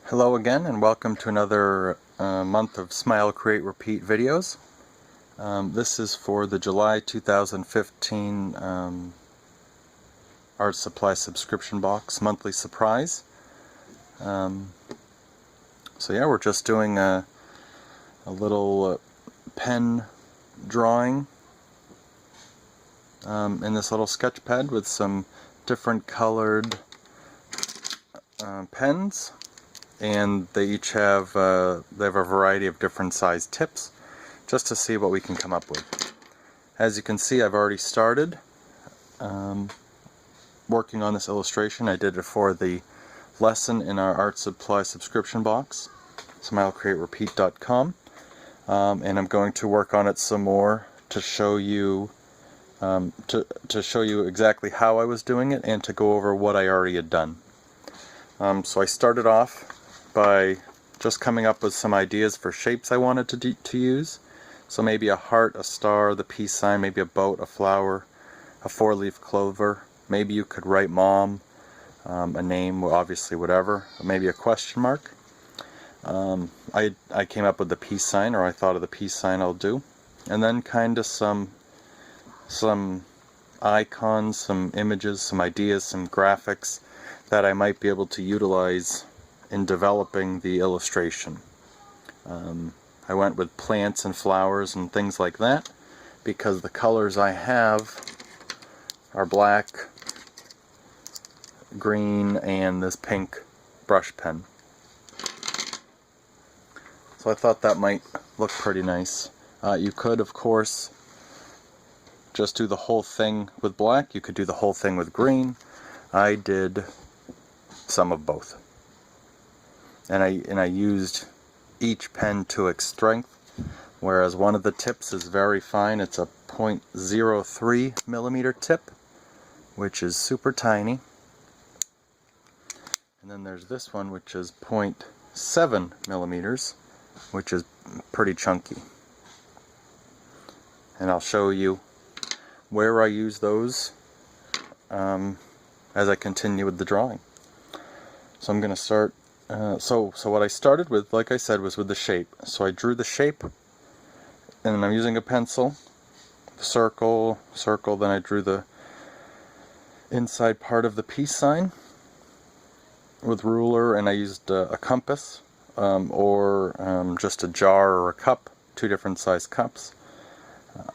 Hello again, and welcome to another month of Smile, Create, Repeat videos. This is for the July 2015 Art Supply subscription box monthly surprise. So yeah, we're just doing a little pen drawing in this little sketch pad with some different colored pens. And they each have a variety of different size tips, just to see what we can come up with. As you can see, I've already started working on this illustration. I did it for the lesson in our art supply subscription box, smilecreaterepeat.com, and I'm going to work on it some more to show you to show you exactly how I was doing it and to go over what I already had done. So I started off by just coming up with some ideas for shapes I wanted to use. So maybe a heart, a star, the peace sign, maybe a boat, a flower, a four-leaf clover. Maybe you could write mom, a name, obviously whatever, maybe a question mark. I came up with the peace sign, or I thought of the peace sign I'll do. And then kind of some icons, some images, some ideas, some graphics that I might be able to utilize in developing the illustration. I went with plants and flowers and things like that because the colors I have are black, green, and this pink brush pen. So I thought that might look pretty nice. You could, of course, just do the whole thing with black. You could do the whole thing with green. I did some of both. And I used each pen to its strength, whereas one of the tips is very fine. It's a 0.03 millimeter tip, which is super tiny. And then there's this one, which is 0.7 millimeters, which is pretty chunky. And I'll show you where I use those as I continue with the drawing. So I'm going to start. So what I started with, like I said, was with the shape. So I drew the shape, and I'm using a pencil, circle, then I drew the inside part of the peace sign with ruler, and I used a compass, or just a jar or a cup, two different size cups.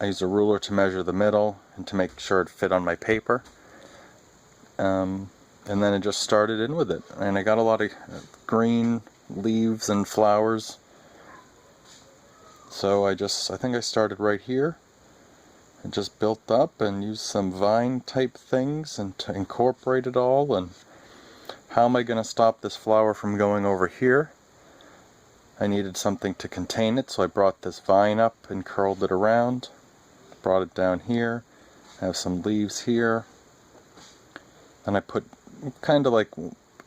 I used a ruler to measure the middle and to make sure it fit on my paper. And then I just started in with it, and I got a lot of green leaves and flowers. So I think I started right here and just built up and used some vine type things and to incorporate it all. And how am I going to stop this flower from going over here? I needed something to contain it, so I brought this vine up and curled it around, brought it down here. I have some leaves here, and I put kind of like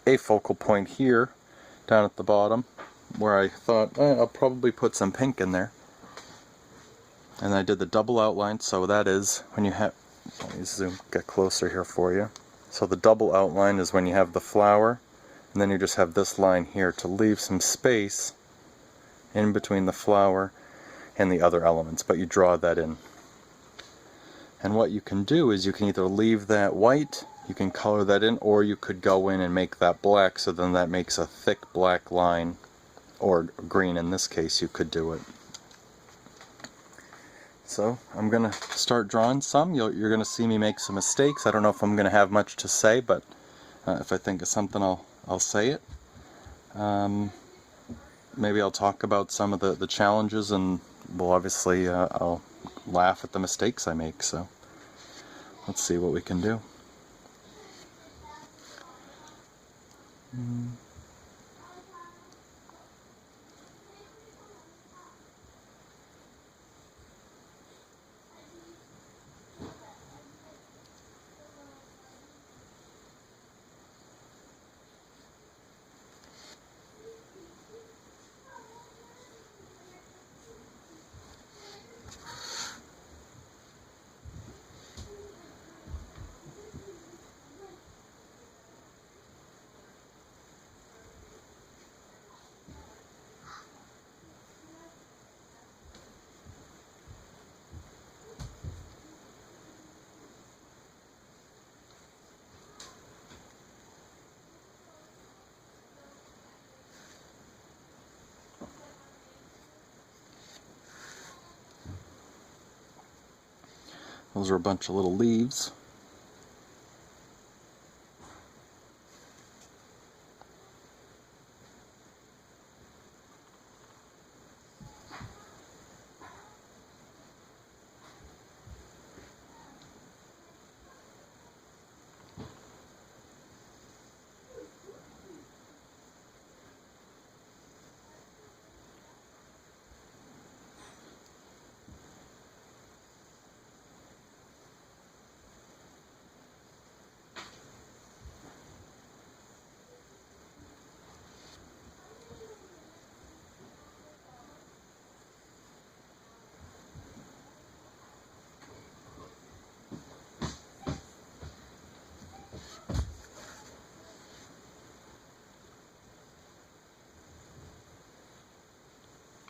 a focal point here down at the bottom where I thought I'll probably put some pink in there. And I did the double outline, so that is when you have, let me get closer here for you. So the double outline is when you have the flower, and then you just have this line here to leave some space in between the flower and the other elements, but you draw that in. And what you can do is you can either leave that white, you can color that in, or you could go in and make that black, so then that makes a thick black line, or green in this case. You could do it. So I'm going to start drawing some. You're going to see me make some mistakes. I don't know if I'm going to have much to say, but if I think of something, I'll say it. Maybe I'll talk about some of the challenges, and well, obviously I'll laugh at the mistakes I make. So let's see what we can do. Those are a bunch of little leaves.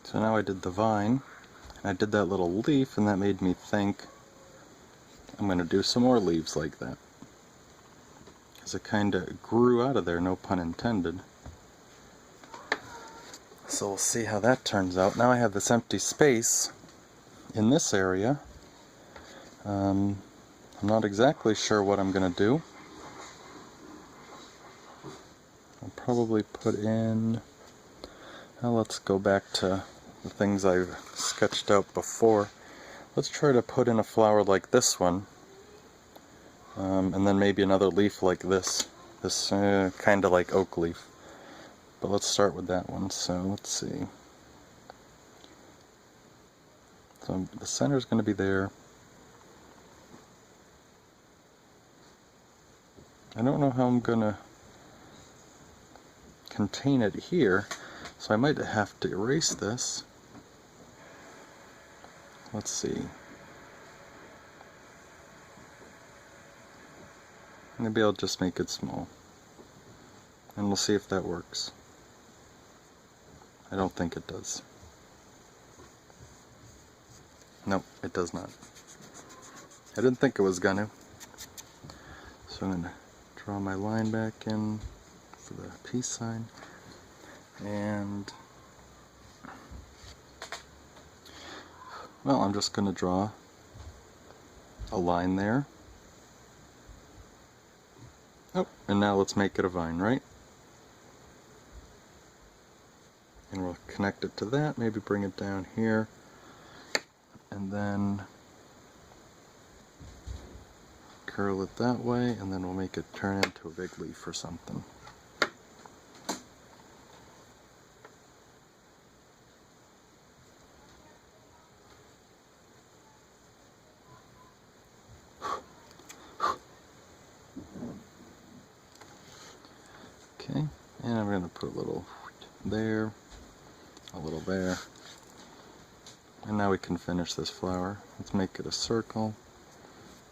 So now I did the vine, and I did that little leaf, and that made me think I'm going to do some more leaves like that. Because it kind of grew out of there, no pun intended. So we'll see how that turns out. Now I have this empty space in this area. I'm not exactly sure what I'm going to do. I'll probably put in... Well, let's go back to the things I've sketched out before. Let's try to put in a flower like this one, and then maybe another leaf like this kind of like oak leaf. But let's start with that one. So let's see. So the center is going to be there. I don't know how I'm going to contain it here, so I might have to erase this. Let's see. Maybe I'll just make it small. And we'll see if that works. I don't think it does. Nope, it does not. I didn't think it was gonna. So I'm going to draw my line back in for the peace sign. And well, I'm just going to draw a line there. Oh, and now let's make it a vine, right? And we'll connect it to that, maybe bring it down here, and then curl it that way, and then we'll make it turn into a big leaf or something. Okay, and I'm going to put a little there, a little there, and now we can finish this flower. Let's make it a circle,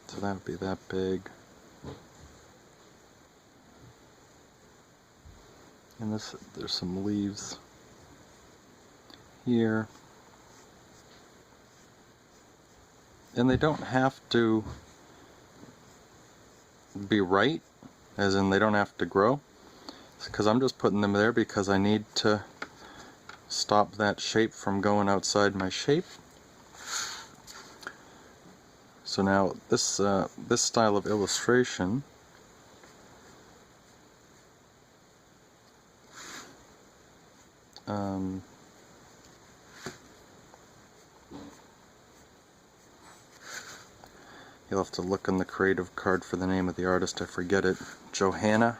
so that would be that big. And there's some leaves here. And they don't have to be right, as in they don't have to grow. Because I'm just putting them there because I need to stop that shape from going outside my shape. So now this style of illustration you'll have to look on the creative card for the name of the artist, I forget it, Johanna.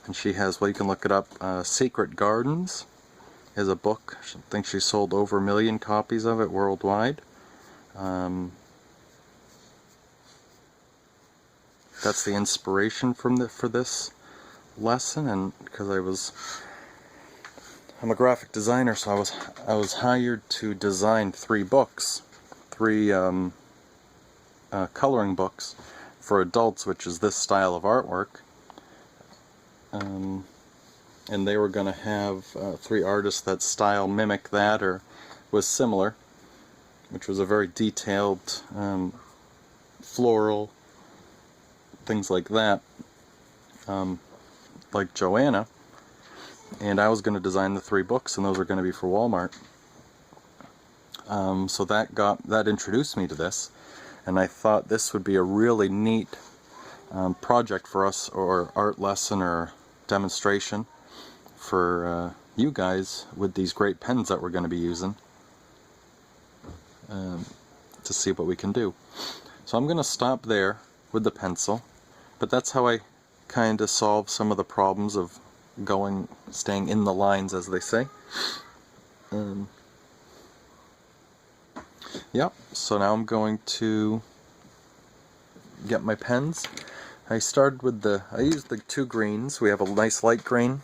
And she has, well, you can look it up, Secret Gardens is a book. I think she sold over 1 million copies of it worldwide. That's the inspiration for this lesson, and because I'm a graphic designer, so I was hired to design 3 books, 3 coloring books for adults, which is this style of artwork. And they were going to have 3 artists that style mimic that or was similar, which was a very detailed floral, things like that, like Joanna. And I was going to design the 3 books, and those were going to be for Walmart. So that introduced me to this. and I thought this would be a really neat project for us, or art lesson or demonstration for you guys with these great pens that we're going to be using, to see what we can do. So I'm going to stop there with the pencil, but that's how I kind of solve some of the problems of staying in the lines, as they say. Yep, so now I'm going to get my pens. I started with I used the two greens. We have a nice light green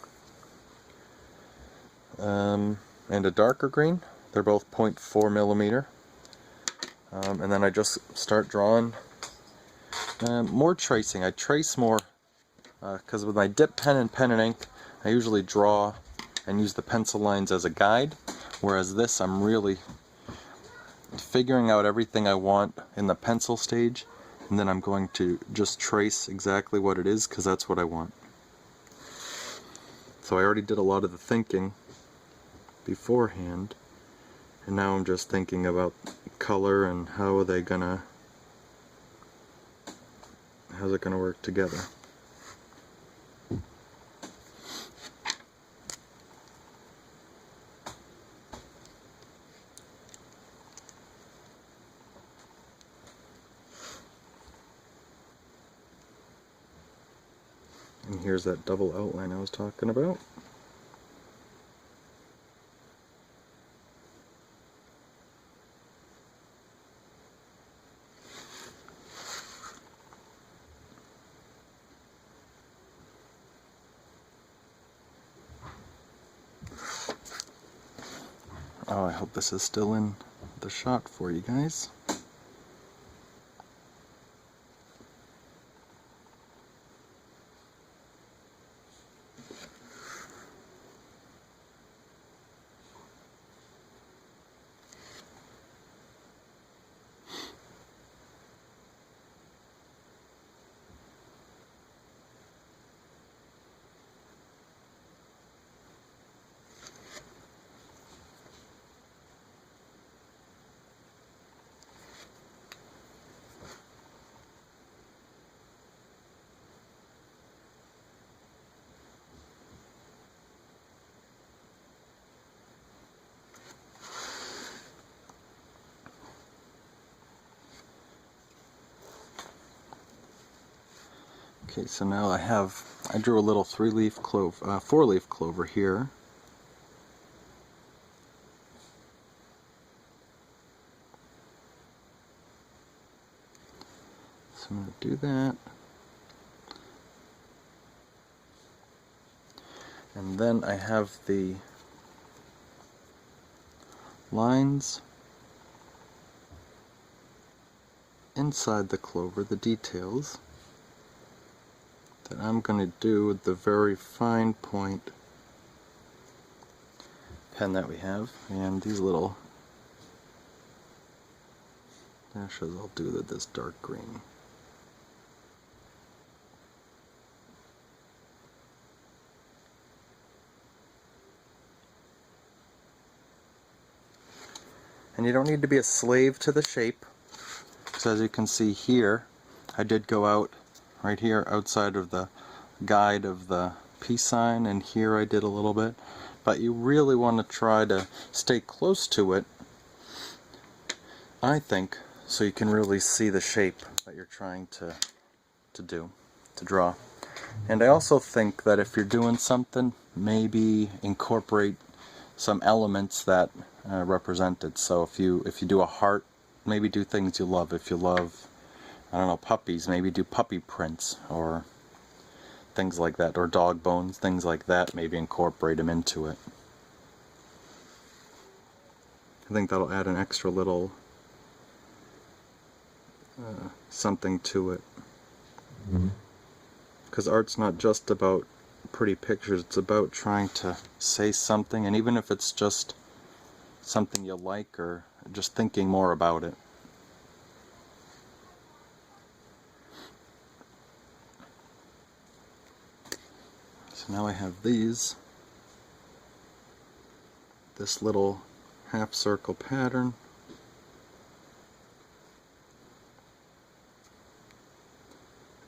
and a darker green. They're both 0.4 millimeter. And then I just start drawing more tracing. I trace more because with my dip pen and pen and ink, I usually draw and use the pencil lines as a guide, whereas this I'm really figuring out everything I want in the pencil stage, and then I'm going to just trace exactly what it is because that's what I want. So I already did a lot of the thinking beforehand, and now I'm just thinking about color and how's it gonna work together. And here's that double outline I was talking about. Oh, I hope this is still in the shot for you guys. Okay, so now I drew a little four-leaf clover here. So I'm going to do that. And then I have the lines inside the clover, the details, that I'm going to do with the very fine point pen that we have, and these little dashes I'll do with this dark green. And you don't need to be a slave to the shape. So as you can see here, I did go out right here outside of the guide of the peace sign, and here I did a little bit. But you really want to try to stay close to it, I think, so you can really see the shape that you're trying to draw. And I also think that if you're doing something, maybe incorporate some elements that represent it. So if you do a heart, maybe do things you love. If you love, I don't know, puppies, maybe do puppy prints or things like that, or dog bones, things like that. Maybe incorporate them into it. I think that'll add an extra little something to it. Because art's not just about pretty pictures, it's about trying to say something, and even if it's just something you like or just thinking more about it. So now I have this little half circle pattern.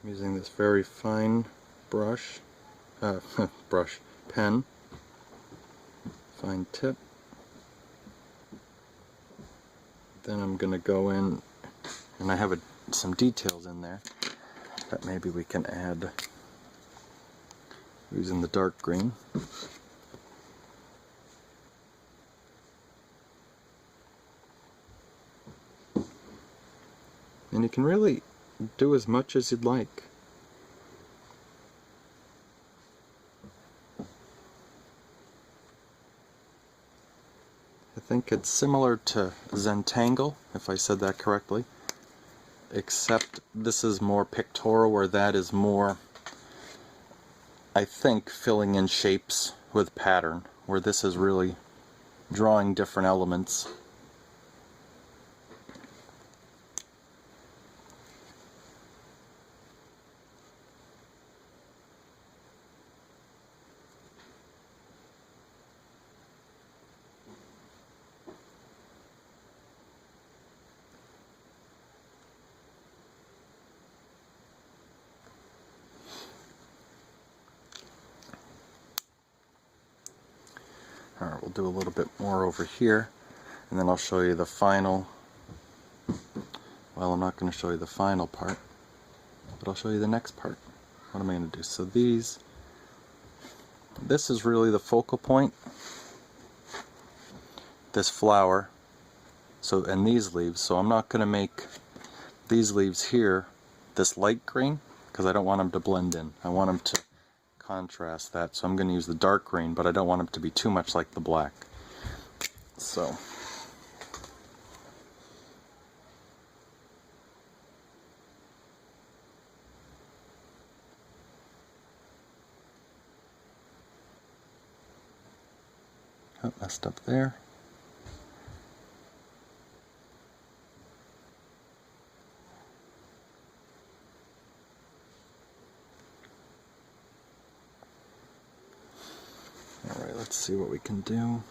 using this very fine brush, pen, fine tip. Then I'm going to go in, and I have some details in there that maybe we can add using the dark green. And you can really do as much as you'd like. I think it's similar to Zentangle, if I said that correctly, except this is more pictorial, where that is more, I think, filling in shapes with pattern, where this is really drawing different elements. Alright, we'll do a little bit more over here, and then I'll show you the final. Well, I'm not going to show you the final part, but I'll show you the next part. What am I going to do? So this is really the focal point, this flower, and these leaves. So I'm not going to make these leaves here this light green, because I don't want them to blend in. I want them to contrast that, so I'm going to use the dark green, but I don't want them to be too much like the black. So oh, messed up there. Alright, let's see what we can do.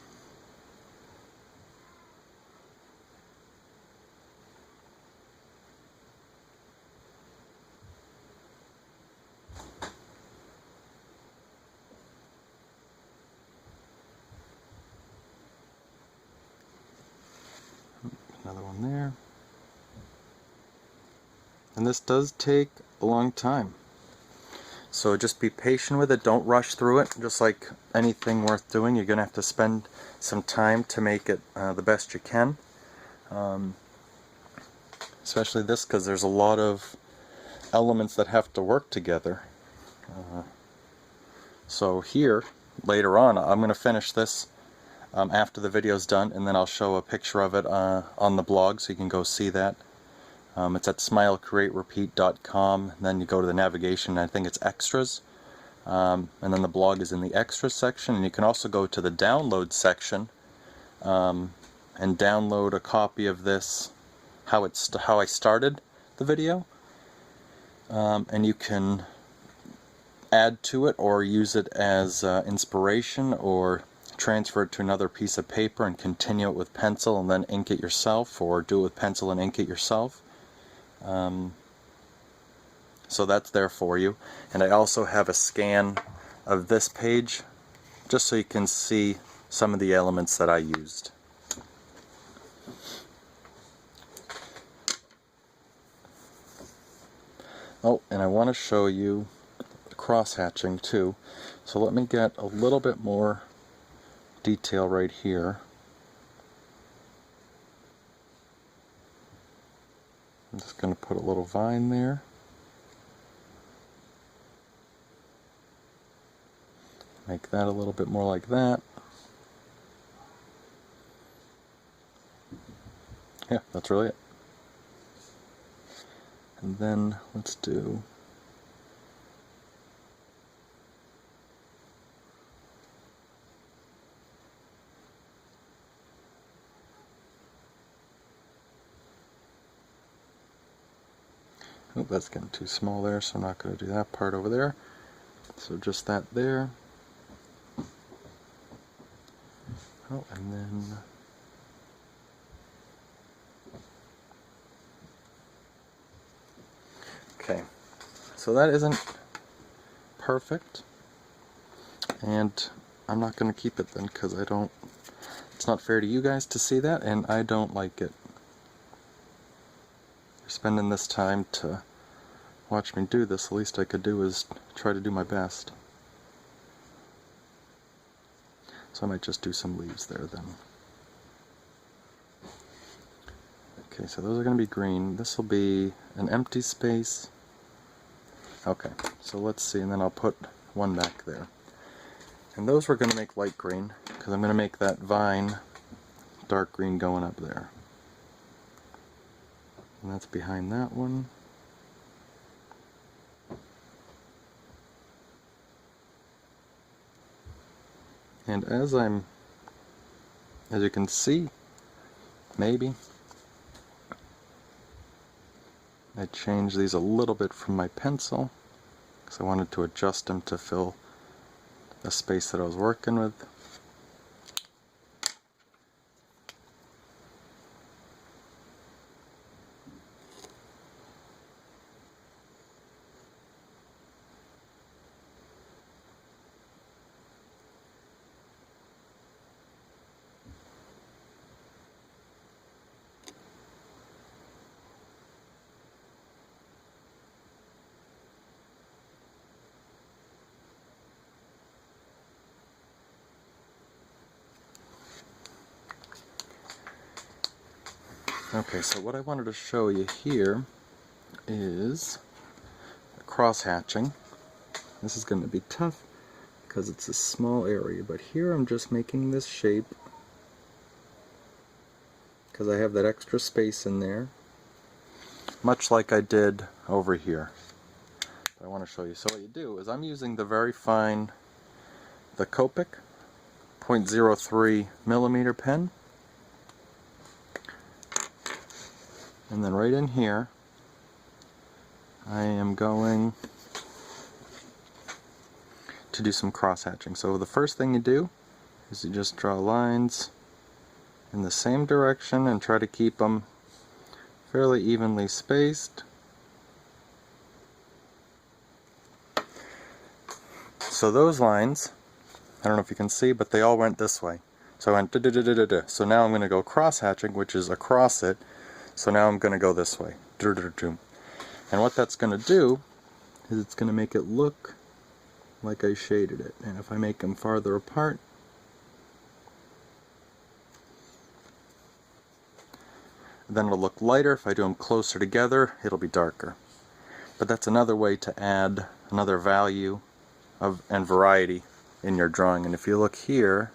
Another one there. And this does take a long time. So just be patient with it, don't rush through it. Just like anything worth doing, you're going to have to spend some time to make it the best you can. Especially this, because there's a lot of elements that have to work together. So here, later on, I'm going to finish this after the video's done, and then I'll show a picture of it on the blog, so you can go see that. It's at smilecreaterepeat.com. Then you go to the navigation, and I think it's extras, and then the blog is in the extras section. And you can also go to the download section and download a copy of this, how I started the video, and you can add to it or use it as inspiration, or transfer it to another piece of paper and continue it with pencil and then ink it yourself, or do it with pencil and ink it yourself. So that's there for you. And I also have a scan of this page, just so you can see some of the elements that I used. Oh, and I want to show you the cross-hatching too. So let me get a little bit more detail right here. I'm just going to put a little vine there. Make that a little bit more like that. Yeah, that's really it. And then let's do oh, that's getting too small there, so I'm not going to do that part over there. So just that there. Oh, and then okay, so so that isn't perfect, and I'm not going to keep it then because it's not fair to you guys to see that, and I don't like it. You're spending this time to watch me do this. The least I could do is try to do my best. So I might just do some leaves there then. Okay, so those are going to be green. This will be an empty space. Okay, so let's see, and then I'll put one back there. And those we're going to make light green, because I'm going to make that vine dark green going up there. And that's behind that one. And as you can see, maybe, I changed these a little bit from my pencil, because I wanted to adjust them to fill the space that I was working with. Okay, so what I wanted to show you here is cross hatching. This is going to be tough because it's a small area, but here I'm just making this shape because I have that extra space in there, much like I did over here. I want to show you. So what you do is I'm using the very fine, the Copic 0.03 millimeter pen. And then right in here, I am going to do some cross hatching. So the first thing you do is you just draw lines in the same direction and try to keep them fairly evenly spaced. So those lines, I don't know if you can see, but they all went this way. So I went da-da-da-da-da-da. So now I'm going to go cross hatching, which is across it. So now I'm going to go this way. And what that's going to do is it's going to make it look like I shaded it. And if I make them farther apart, then it'll look lighter. If I do them closer together, it'll be darker. But that's another way to add another value and variety in your drawing. And if you look here,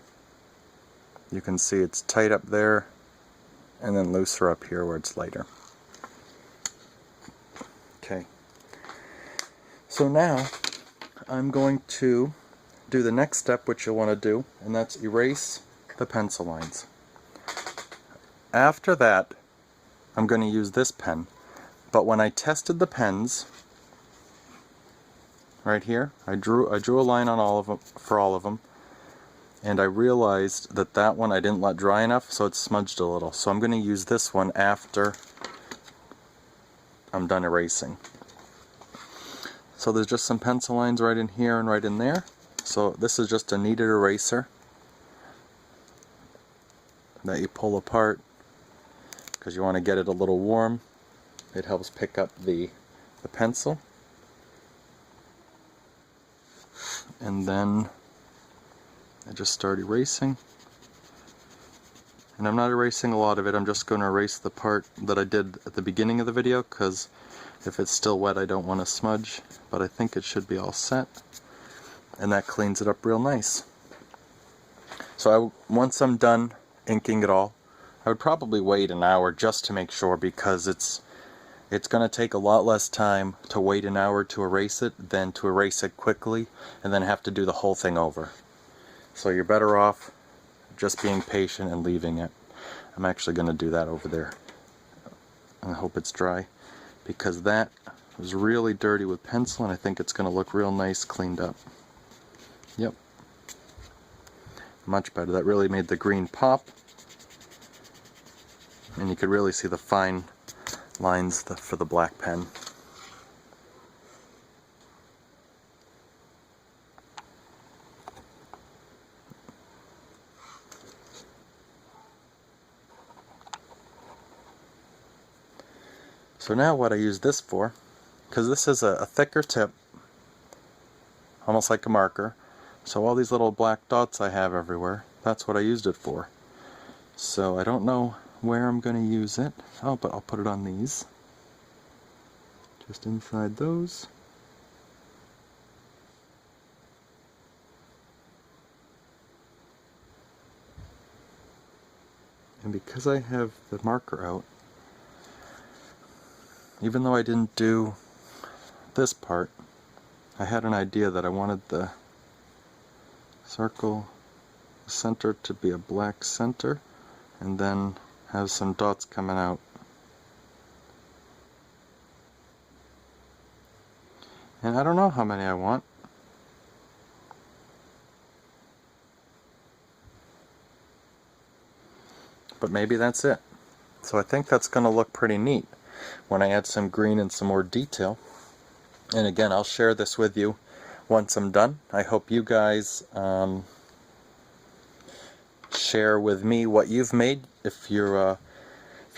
you can see it's tight up there and then looser up here where it's lighter. Okay, so now I'm going to do the next step, which you'll want to do, and that's erase the pencil lines. After that, I'm going to use this pen, but when I tested the pens right here, I drew a line on all of them, for all of them, and I realized that that one I didn't let dry enough, so it smudged a little. So I'm going to use this one after I'm done erasing. So there's just some pencil lines right in here and right in there. So this is just a kneaded eraser that you pull apart because you want to get it a little warm. It helps pick up the pencil. And then I just start erasing, and I'm not erasing a lot of it. I'm just going to erase the part that I did at the beginning of the video, because if it's still wet I don't want to smudge, but I think it should be all set, and that cleans it up real nice. So once I'm done inking it all, I would probably wait an hour just to make sure, because it's going to take a lot less time to wait an hour to erase it than to erase it quickly and then have to do the whole thing over. So you're better off just being patient and leaving it. I'm actually going to do that over there. I hope it's dry, because that was really dirty with pencil, and I think it's going to look real nice cleaned up. Yep. Much better. That really made the green pop. And you could really see the fine lines for the black pen. So now what I use this for, because this is a thicker tip, almost like a marker, so all these little black dots I have everywhere, that's what I used it for. So I don't know where I'm going to use it. Oh, but I'll put it on these. Just inside those. And because I have the marker out, even though I didn't do this part, I had an idea that I wanted the circle center to be a black center and then have some dots coming out. And I don't know how many I want. But maybe that's it. So I think that's going to look pretty neat when I add some green and some more detail. And again, I'll share this with you once I'm done. I hope you guys share with me what you've made. If you're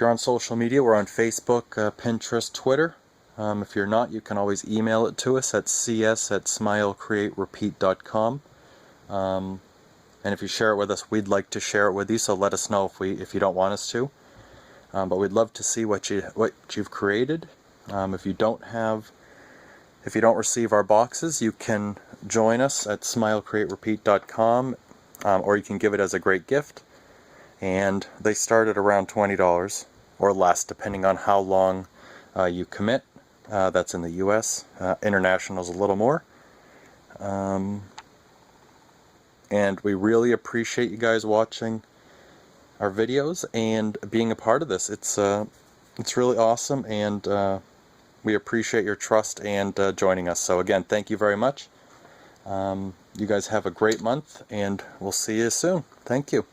on social media, we're on Facebook, Pinterest, Twitter. If you're not, you can always email it to us at cs@smilecreaterepeat.com. And if you share it with us, we'd like to share it with you, so let us know if you don't want us to. But we'd love to see what you've created. If you don't receive our boxes, you can join us at smilecreaterepeat.com, or you can give it as a great gift. And they start at around $20 or less, depending on how long you commit. That's in the US. International is a little more. And we really appreciate you guys watching our videos and being a part of this. It's really awesome, and we appreciate your trust and joining us. So again, thank you very much. You guys have a great month, and we'll see you soon. Thank you.